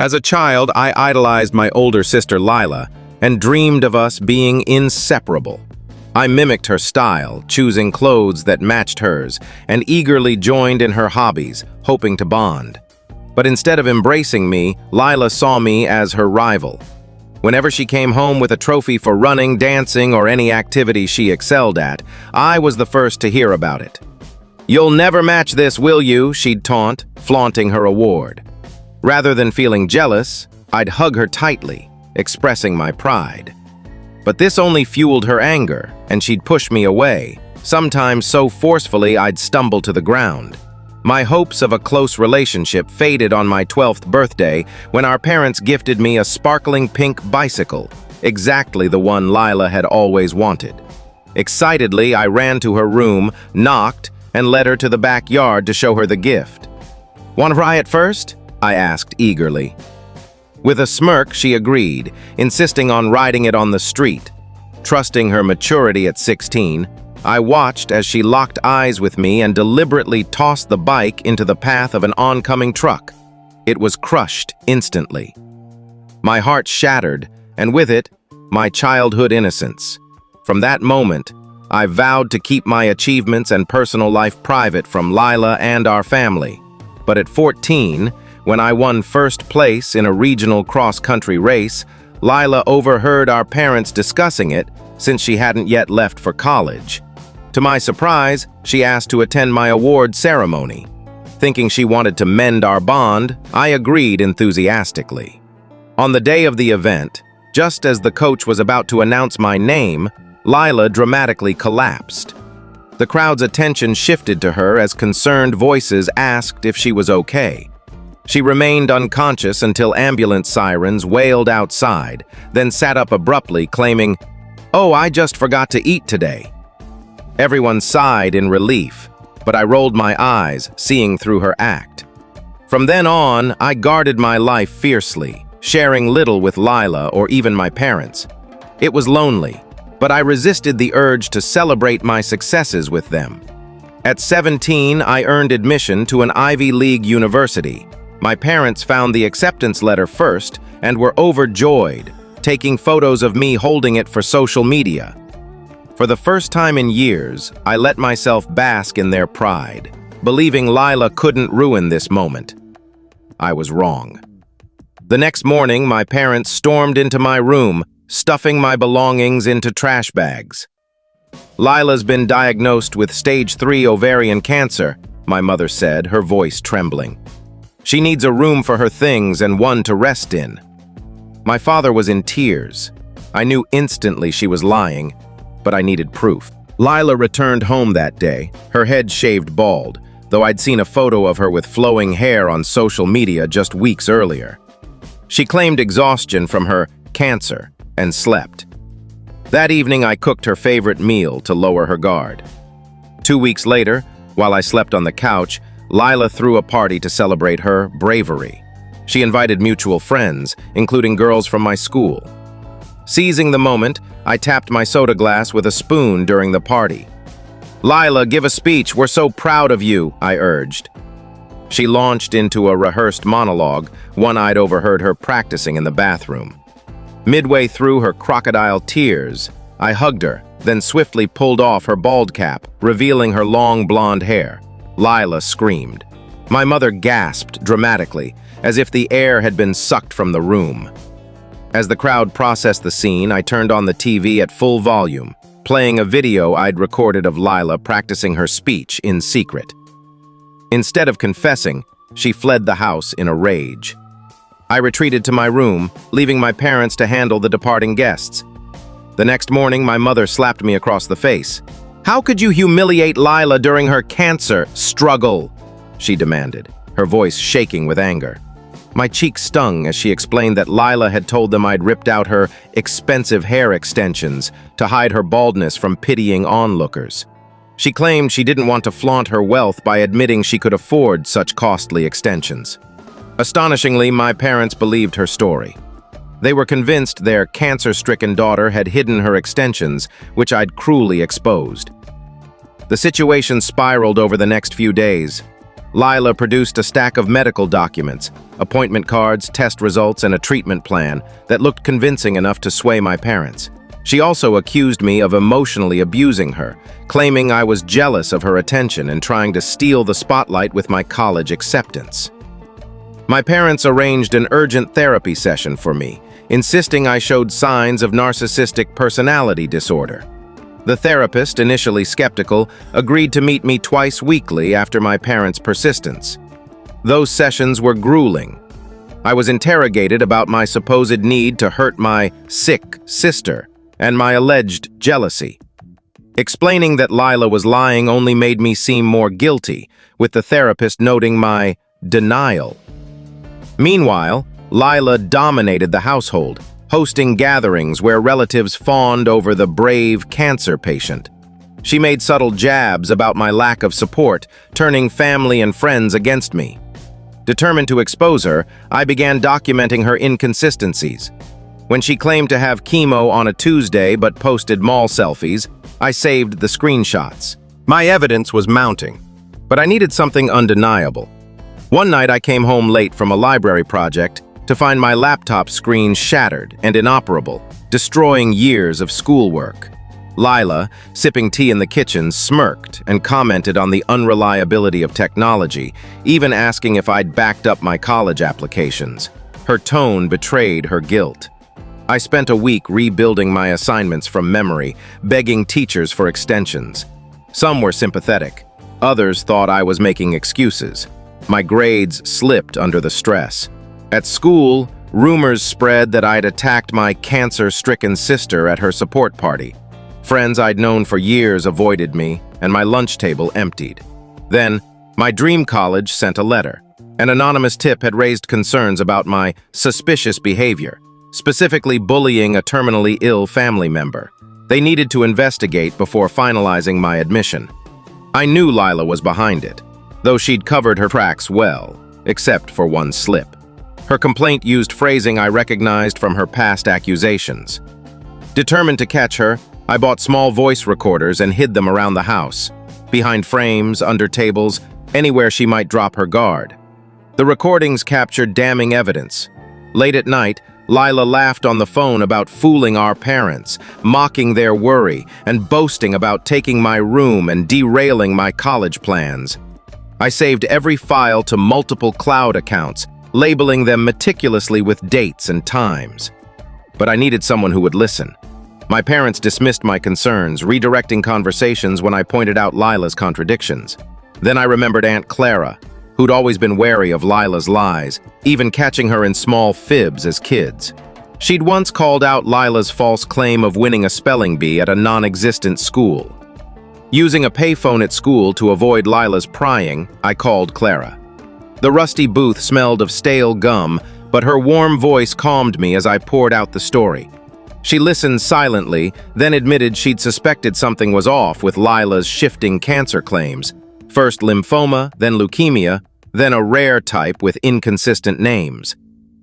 As a child, I idolized my older sister Lila and dreamed of us being inseparable. I mimicked her style, choosing clothes that matched hers, and eagerly joined in her hobbies, hoping to bond. But instead of embracing me, Lila saw me as her rival. Whenever she came home with a trophy for running, dancing, or any activity she excelled at, I was the first to hear about it. "You'll never match this, will you?" she'd taunt, flaunting her award. Rather than feeling jealous, I'd hug her tightly, expressing my pride. But this only fueled her anger, and she'd push me away, sometimes so forcefully I'd stumble to the ground. My hopes of a close relationship faded on my 12th birthday when our parents gifted me a sparkling pink bicycle, exactly the one Lila had always wanted. Excitedly, I ran to her room, knocked, and led her to the backyard to show her the gift. "Want to ride first?" I asked eagerly. With a smirk, she agreed, insisting on riding it on the street. Trusting her maturity at 16, I watched as she locked eyes with me and deliberately tossed the bike into the path of an oncoming truck. It was crushed instantly. My heart shattered, and with it, my childhood innocence. From that moment, I vowed to keep my achievements and personal life private from Lila and our family. But at 14, when I won first place in a regional cross-country race, Lila overheard our parents discussing it since she hadn't yet left for college. To my surprise, she asked to attend my award ceremony. Thinking she wanted to mend our bond, I agreed enthusiastically. On the day of the event, just as the coach was about to announce my name, Lila dramatically collapsed. The crowd's attention shifted to her as concerned voices asked if she was okay. She remained unconscious until ambulance sirens wailed outside, then sat up abruptly, claiming, "Oh, I just forgot to eat today." Everyone sighed in relief, but I rolled my eyes, seeing through her act. From then on, I guarded my life fiercely, sharing little with Lila or even my parents. It was lonely, but I resisted the urge to celebrate my successes with them. At 17, I earned admission to an Ivy League university. My parents found the acceptance letter first and were overjoyed, taking photos of me holding it for social media. For the first time in years, I let myself bask in their pride, believing Lila couldn't ruin this moment. I was wrong. The next morning, my parents stormed into my room, stuffing my belongings into trash bags. "Lila's been diagnosed with stage 3 ovarian cancer," my mother said, her voice trembling. "She needs a room for her things and one to rest in." My father was in tears. I knew instantly she was lying, but I needed proof. Lila returned home that day, her head shaved bald, though I'd seen a photo of her with flowing hair on social media just weeks earlier. She claimed exhaustion from her cancer and slept. That evening, I cooked her favorite meal to lower her guard. 2 weeks later, while I slept on the couch, Lila threw a party to celebrate her bravery. She invited mutual friends, including girls from my school. Seizing the moment, I tapped my soda glass with a spoon during the party. "Lila, give a speech, we're so proud of you," I urged. She launched into a rehearsed monologue, one I'd overheard her practicing in the bathroom. Midway through her crocodile tears, I hugged her, then swiftly pulled off her bald cap, revealing her long blonde hair. Lila screamed. My mother gasped dramatically, as if the air had been sucked from the room. As the crowd processed the scene, I turned on the TV at full volume, playing a video I'd recorded of Lila practicing her speech in secret. Instead of confessing, she fled the house in a rage. I retreated to my room, leaving my parents to handle the departing guests. The next morning, my mother slapped me across the face. "How could you humiliate Lila during her cancer struggle?" she demanded, her voice shaking with anger. My cheeks stung as she explained that Lila had told them I'd ripped out her expensive hair extensions to hide her baldness from pitying onlookers. She claimed she didn't want to flaunt her wealth by admitting she could afford such costly extensions. Astonishingly, my parents believed her story. They were convinced their cancer-stricken daughter had hidden her extensions, which I'd cruelly exposed. The situation spiraled over the next few days. Lila produced a stack of medical documents, appointment cards, test results, and a treatment plan that looked convincing enough to sway my parents. She also accused me of emotionally abusing her, claiming I was jealous of her attention and trying to steal the spotlight with my college acceptance. My parents arranged an urgent therapy session for me, insisting I showed signs of narcissistic personality disorder. The therapist, initially skeptical, agreed to meet me twice weekly after my parents' persistence. Those sessions were grueling. I was interrogated about my supposed need to hurt my sick sister and my alleged jealousy. Explaining that Lila was lying only made me seem more guilty, with the therapist noting my denial. Meanwhile, Lila dominated the household, hosting gatherings where relatives fawned over the brave cancer patient. She made subtle jabs about my lack of support, turning family and friends against me. Determined to expose her, I began documenting her inconsistencies. When she claimed to have chemo on a Tuesday but posted mall selfies, I saved the screenshots. My evidence was mounting, but I needed something undeniable. One night I came home late from a library project to find my laptop screen shattered and inoperable, destroying years of schoolwork. Lila, sipping tea in the kitchen, smirked and commented on the unreliability of technology, even asking if I'd backed up my college applications. Her tone betrayed her guilt. I spent a week rebuilding my assignments from memory, begging teachers for extensions. Some were sympathetic. Others thought I was making excuses. My grades slipped under the stress. At school, rumors spread that I'd attacked my cancer-stricken sister at her support party. Friends I'd known for years avoided me, and my lunch table emptied. Then, my dream college sent a letter. An anonymous tip had raised concerns about my suspicious behavior, specifically bullying a terminally ill family member. They needed to investigate before finalizing my admission. I knew Lila was behind it, though she'd covered her tracks well, except for one slip. Her complaint used phrasing I recognized from her past accusations. Determined to catch her, I bought small voice recorders and hid them around the house, behind frames, under tables, anywhere she might drop her guard. The recordings captured damning evidence. Late at night, Lila laughed on the phone about fooling our parents, mocking their worry, and boasting about taking my room and derailing my college plans. I saved every file to multiple cloud accounts, labeling them meticulously with dates and times. But I needed someone who would listen. My parents dismissed my concerns, redirecting conversations when I pointed out Lila's contradictions. Then I remembered Aunt Clara, who'd always been wary of Lila's lies, even catching her in small fibs as kids. She'd once called out Lila's false claim of winning a spelling bee at a non-existent school. Using a payphone at school to avoid Lila's prying, I called Clara. The rusty booth smelled of stale gum, but her warm voice calmed me as I poured out the story. She listened silently, then admitted she'd suspected something was off with Lila's shifting cancer claims. First lymphoma, then leukemia, then a rare type with inconsistent names.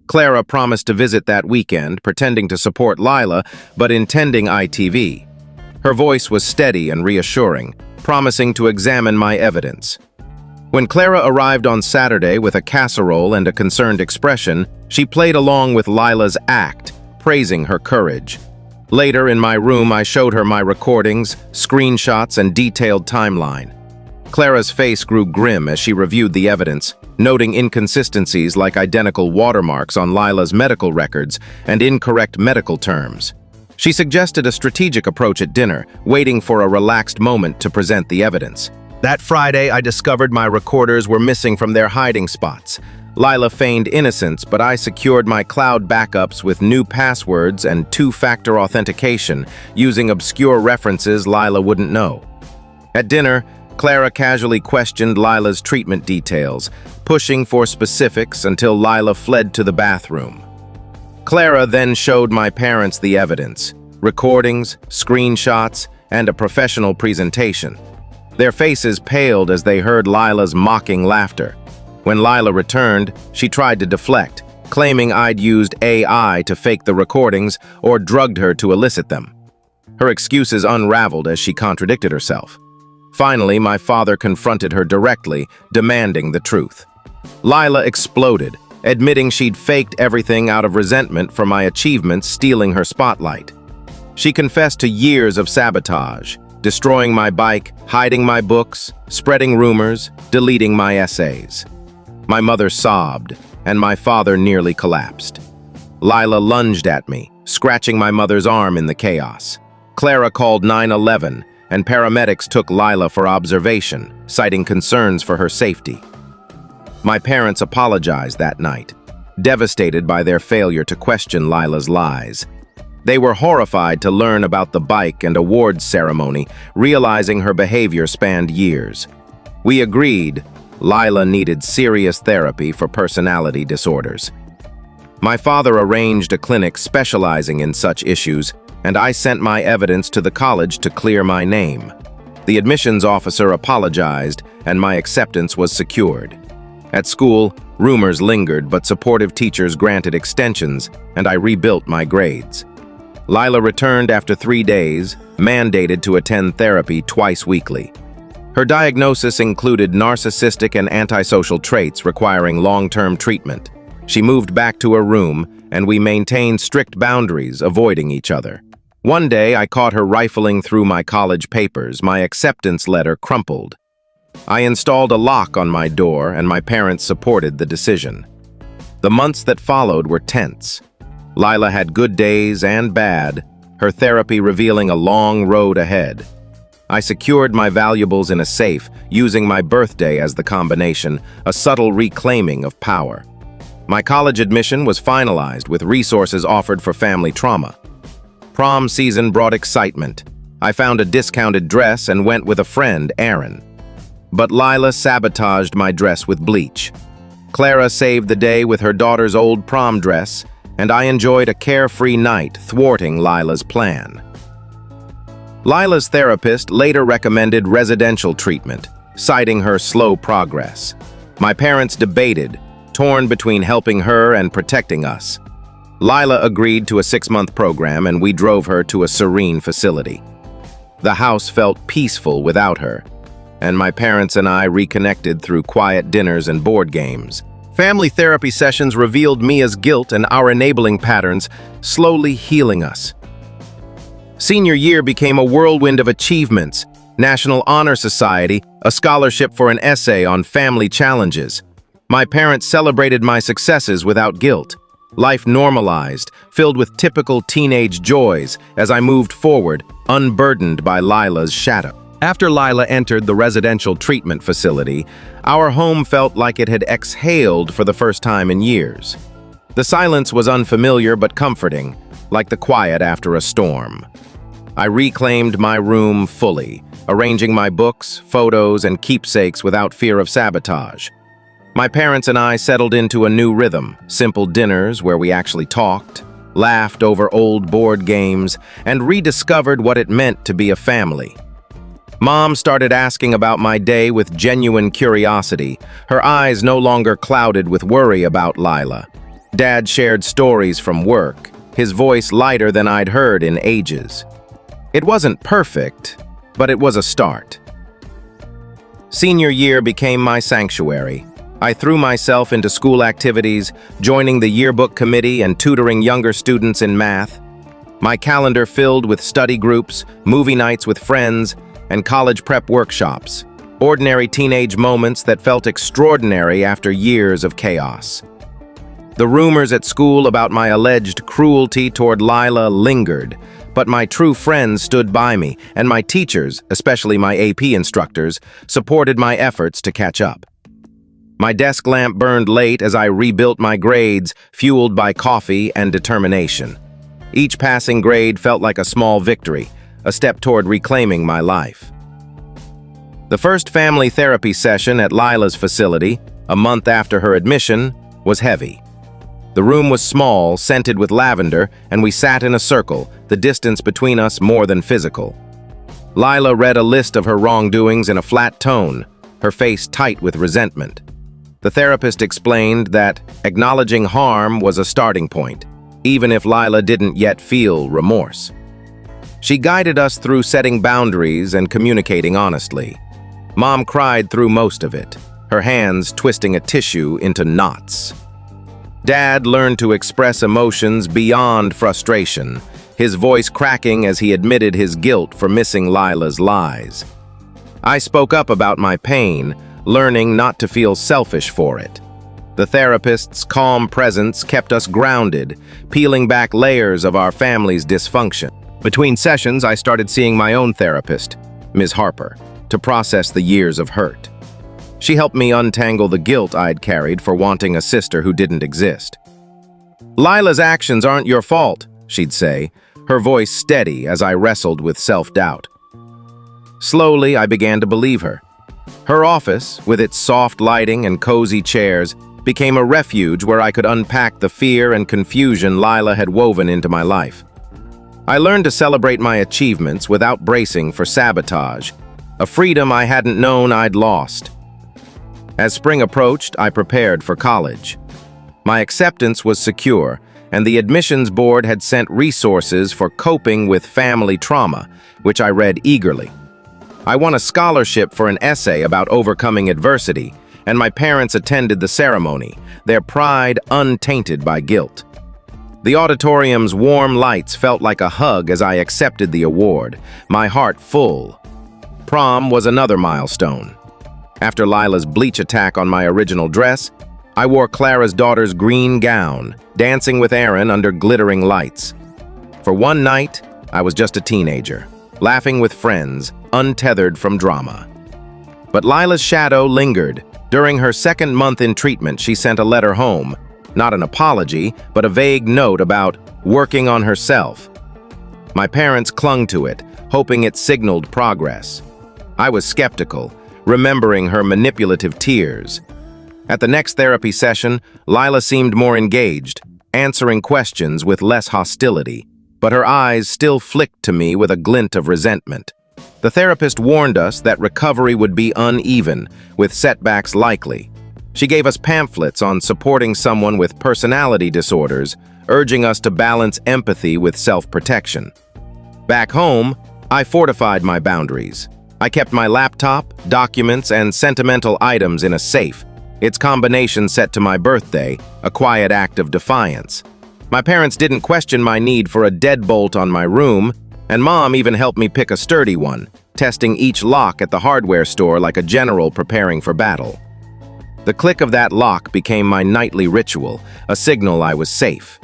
Clara promised to visit that weekend, pretending to support Lila, but intending ITV. Her voice was steady and reassuring, promising to examine my evidence. When Clara arrived on Saturday with a casserole and a concerned expression, she played along with Lila's act, praising her courage. Later, in my room, I showed her my recordings, screenshots, and detailed timeline. Clara's face grew grim as she reviewed the evidence, noting inconsistencies like identical watermarks on Lila's medical records and incorrect medical terms. She suggested a strategic approach at dinner, waiting for a relaxed moment to present the evidence. That Friday, I discovered my recorders were missing from their hiding spots. Lila feigned innocence, but I secured my cloud backups with new passwords and two-factor authentication, using obscure references Lila wouldn't know. At dinner, Clara casually questioned Lila's treatment details, pushing for specifics until Lila fled to the bathroom. Clara then showed my parents the evidence, recordings, screenshots, and a professional presentation. Their faces paled as they heard Lila's mocking laughter. When Lila returned, she tried to deflect, claiming I'd used AI to fake the recordings or drugged her to elicit them. Her excuses unraveled as she contradicted herself. Finally, my father confronted her directly, demanding the truth. Lila exploded, admitting she'd faked everything out of resentment for my achievements stealing her spotlight. She confessed to years of sabotage, destroying my bike, hiding my books, spreading rumors, deleting my essays. My mother sobbed, and my father nearly collapsed. Lila lunged at me, scratching my mother's arm in the chaos. Clara called 911, and paramedics took Lila for observation, citing concerns for her safety. My parents apologized that night, devastated by their failure to question Lila's lies. They were horrified to learn about the bike and awards ceremony, realizing her behavior spanned years. We agreed Lila needed serious therapy for personality disorders. My father arranged a clinic specializing in such issues, and I sent my evidence to the college to clear my name. The admissions officer apologized, and my acceptance was secured. At school, rumors lingered, but supportive teachers granted extensions, and I rebuilt my grades. Lila returned after 3 days, mandated to attend therapy twice weekly. Her diagnosis included narcissistic and antisocial traits requiring long-term treatment. She moved back to her room, and we maintained strict boundaries, avoiding each other. One day, I caught her rifling through my college papers, my acceptance letter crumpled. I installed a lock on my door, and my parents supported the decision. The months that followed were tense. Lila had good days and bad, her therapy revealing a long road ahead. I secured my valuables in a safe, using my birthday as the combination, a subtle reclaiming of power. My college admission was finalized with resources offered for family trauma. Prom season brought excitement. I found a discounted dress and went with a friend, Aaron. But Lila sabotaged my dress with bleach. Clara saved the day with her daughter's old prom dress, and I enjoyed a carefree night, thwarting Lila's plan. Lila's therapist later recommended residential treatment, citing her slow progress. My parents debated, torn between helping her and protecting us. Lila agreed to a 6-month program, and we drove her to a serene facility. The house felt peaceful without her, and my parents and I reconnected through quiet dinners and board games. Family therapy sessions revealed Mia's guilt and our enabling patterns, slowly healing us. Senior year became a whirlwind of achievements: National Honor Society, a scholarship for an essay on family challenges. My parents celebrated my successes without guilt. Life normalized, filled with typical teenage joys as I moved forward, unburdened by Lila's shadow. After Lila entered the residential treatment facility, our home felt like it had exhaled for the first time in years. The silence was unfamiliar but comforting, like the quiet after a storm. I reclaimed my room fully, arranging my books, photos, and keepsakes without fear of sabotage. My parents and I settled into a new rhythm: simple dinners where we actually talked, laughed over old board games, and rediscovered what it meant to be a family. Mom started asking about my day with genuine curiosity, her eyes no longer clouded with worry about Lila. Dad shared stories from work, his voice lighter than I'd heard in ages. It wasn't perfect, but it was a start. Senior year became my sanctuary. I threw myself into school activities, joining the yearbook committee and tutoring younger students in math. My calendar filled with study groups, movie nights with friends, and college prep workshops, ordinary teenage moments that felt extraordinary after years of chaos. The rumors at school about my alleged cruelty toward Lila lingered, but my true friends stood by me, and my teachers, especially my AP instructors, supported my efforts to catch up. My desk lamp burned late as I rebuilt my grades, fueled by coffee and determination. Each passing grade felt like a small victory, a step toward reclaiming my life. The first family therapy session at Lila's facility, a month after her admission, was heavy. The room was small, scented with lavender, and we sat in a circle, the distance between us more than physical. Lila read a list of her wrongdoings in a flat tone, her face tight with resentment. The therapist explained that acknowledging harm was a starting point, even if Lila didn't yet feel remorse. She guided us through setting boundaries and communicating honestly. Mom cried through most of it, her hands twisting a tissue into knots. Dad learned to express emotions beyond frustration, his voice cracking as he admitted his guilt for missing Lila's lies. I spoke up about my pain, learning not to feel selfish for it. The therapist's calm presence kept us grounded, peeling back layers of our family's dysfunction. Between sessions, I started seeing my own therapist, Ms. Harper, to process the years of hurt. She helped me untangle the guilt I'd carried for wanting a sister who didn't exist. "Lila's actions aren't your fault," she'd say, her voice steady as I wrestled with self-doubt. Slowly, I began to believe her. Her office, with its soft lighting and cozy chairs, became a refuge where I could unpack the fear and confusion Lila had woven into my life. I learned to celebrate my achievements without bracing for sabotage, a freedom I hadn't known I'd lost. As spring approached, I prepared for college. My acceptance was secure, and the admissions board had sent resources for coping with family trauma, which I read eagerly. I won a scholarship for an essay about overcoming adversity, and my parents attended the ceremony, their pride untainted by guilt. The auditorium's warm lights felt like a hug as I accepted the award, my heart full. Prom was another milestone. After Lila's bleach attack on my original dress, I wore Clara's daughter's green gown, dancing with Aaron under glittering lights. For one night, I was just a teenager, laughing with friends, untethered from drama. But Lila's shadow lingered. During her second month in treatment, she sent a letter home, not an apology, but a vague note about working on herself. My parents clung to it, hoping it signaled progress. I was skeptical, remembering her manipulative tears. At the next therapy session, Lila seemed more engaged, answering questions with less hostility, but her eyes still flicked to me with a glint of resentment. The therapist warned us that recovery would be uneven, with setbacks likely. She gave us pamphlets on supporting someone with personality disorders, urging us to balance empathy with self-protection. Back home, I fortified my boundaries. I kept my laptop, documents, and sentimental items in a safe, its combination set to my birthday, a quiet act of defiance. My parents didn't question my need for a deadbolt on my room, and Mom even helped me pick a sturdy one, testing each lock at the hardware store like a general preparing for battle. The click of that lock became my nightly ritual, a signal I was safe.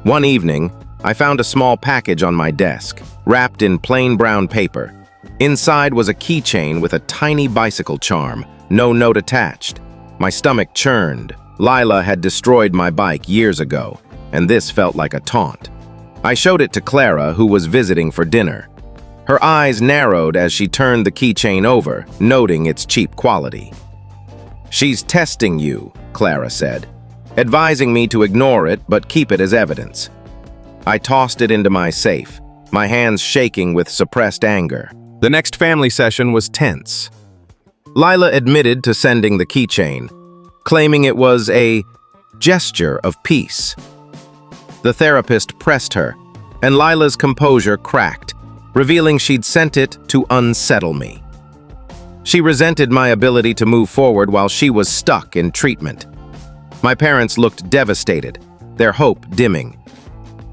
One evening, I found a small package on my desk, wrapped in plain brown paper. Inside was a keychain with a tiny bicycle charm, no note attached. My stomach churned. Lila had destroyed my bike years ago, and this felt like a taunt. I showed it to Clara, who was visiting for dinner. Her eyes narrowed as she turned the keychain over, noting its cheap quality. "She's testing you," Clara said, advising me to ignore it but keep it as evidence. I tossed it into my safe, my hands shaking with suppressed anger. The next family session was tense. Lila admitted to sending the keychain, claiming it was a gesture of peace. The therapist pressed her, and Lila's composure cracked, revealing she'd sent it to unsettle me. She resented my ability to move forward while she was stuck in treatment. My parents looked devastated, their hope dimming.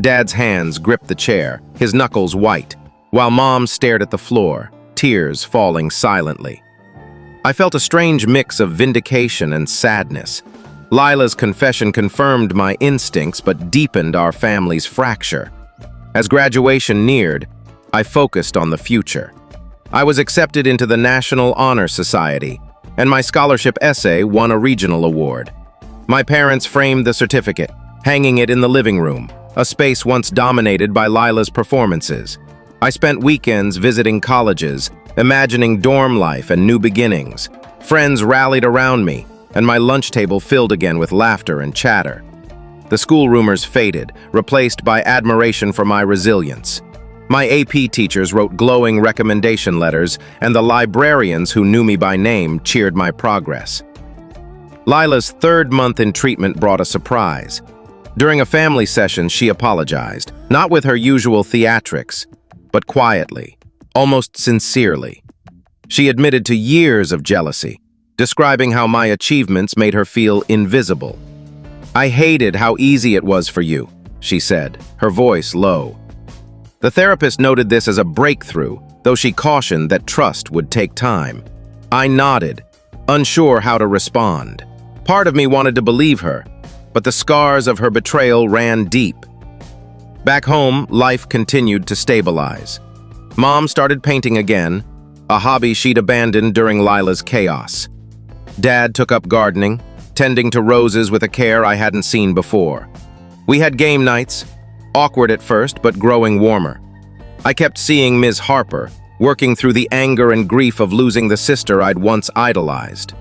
Dad's hands gripped the chair, his knuckles white, while Mom stared at the floor, tears falling silently. I felt a strange mix of vindication and sadness. Lila's confession confirmed my instincts but deepened our family's fracture. As graduation neared, I focused on the future. I was accepted into the National Honor Society, and my scholarship essay won a regional award. My parents framed the certificate, hanging it in the living room, a space once dominated by Lila's performances. I spent weekends visiting colleges, imagining dorm life and new beginnings. Friends rallied around me, and my lunch table filled again with laughter and chatter. The school rumors faded, replaced by admiration for my resilience. My AP teachers wrote glowing recommendation letters, and the librarians who knew me by name cheered my progress. Lila's third month in treatment brought a surprise. During a family session, she apologized, not with her usual theatrics, but quietly, almost sincerely. She admitted to years of jealousy, describing how my achievements made her feel invisible. "I hated how easy it was for you," she said, her voice low. The therapist noted this as a breakthrough, though she cautioned that trust would take time. I nodded, unsure how to respond. Part of me wanted to believe her, but the scars of her betrayal ran deep. Back home, life continued to stabilize. Mom started painting again, a hobby she'd abandoned during Lila's chaos. Dad took up gardening, tending to roses with a care I hadn't seen before. We had game nights, awkward at first, but growing warmer. I kept seeing Ms. Harper, working through the anger and grief of losing the sister I'd once idolized.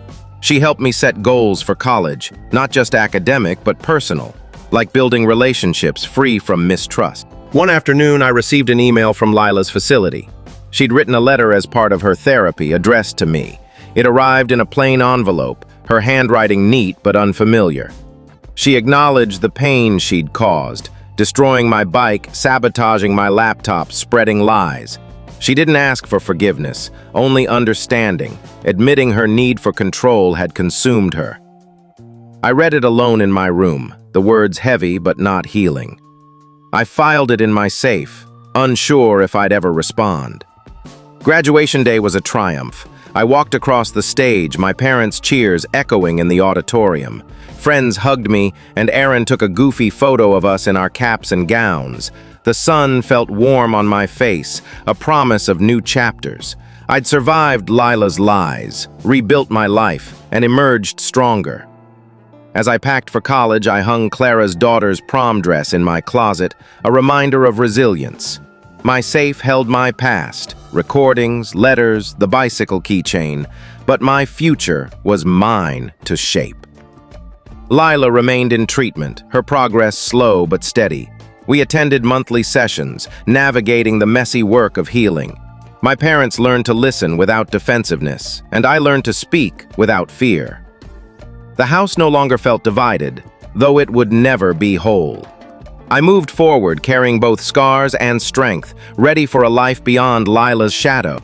She helped me set goals for college, not just academic, but personal, like building relationships free from mistrust. One afternoon, I received an email from Lila's facility. She'd written a letter as part of her therapy addressed to me. It arrived in a plain envelope, her handwriting neat but unfamiliar. She acknowledged the pain she'd caused, destroying my bike, sabotaging my laptop, spreading lies. She didn't ask for forgiveness, only understanding, admitting her need for control had consumed her. I read it alone in my room, the words heavy but not healing. I filed it in my safe, unsure if I'd ever respond. Graduation day was a triumph. I walked across the stage, my parents' cheers echoing in the auditorium. Friends hugged me, and Aaron took a goofy photo of us in our caps and gowns. The sun felt warm on my face, a promise of new chapters. I'd survived Lila's lies, rebuilt my life, and emerged stronger. As I packed for college, I hung Clara's daughter's prom dress in my closet, a reminder of resilience. My safe held my past, recordings, letters, the bicycle keychain, but my future was mine to shape. Lila remained in treatment, her progress slow but steady. We attended monthly sessions, navigating the messy work of healing. My parents learned to listen without defensiveness, and I learned to speak without fear. The house no longer felt divided, though it would never be whole. I moved forward, carrying both scars and strength, ready for a life beyond Lila's shadow.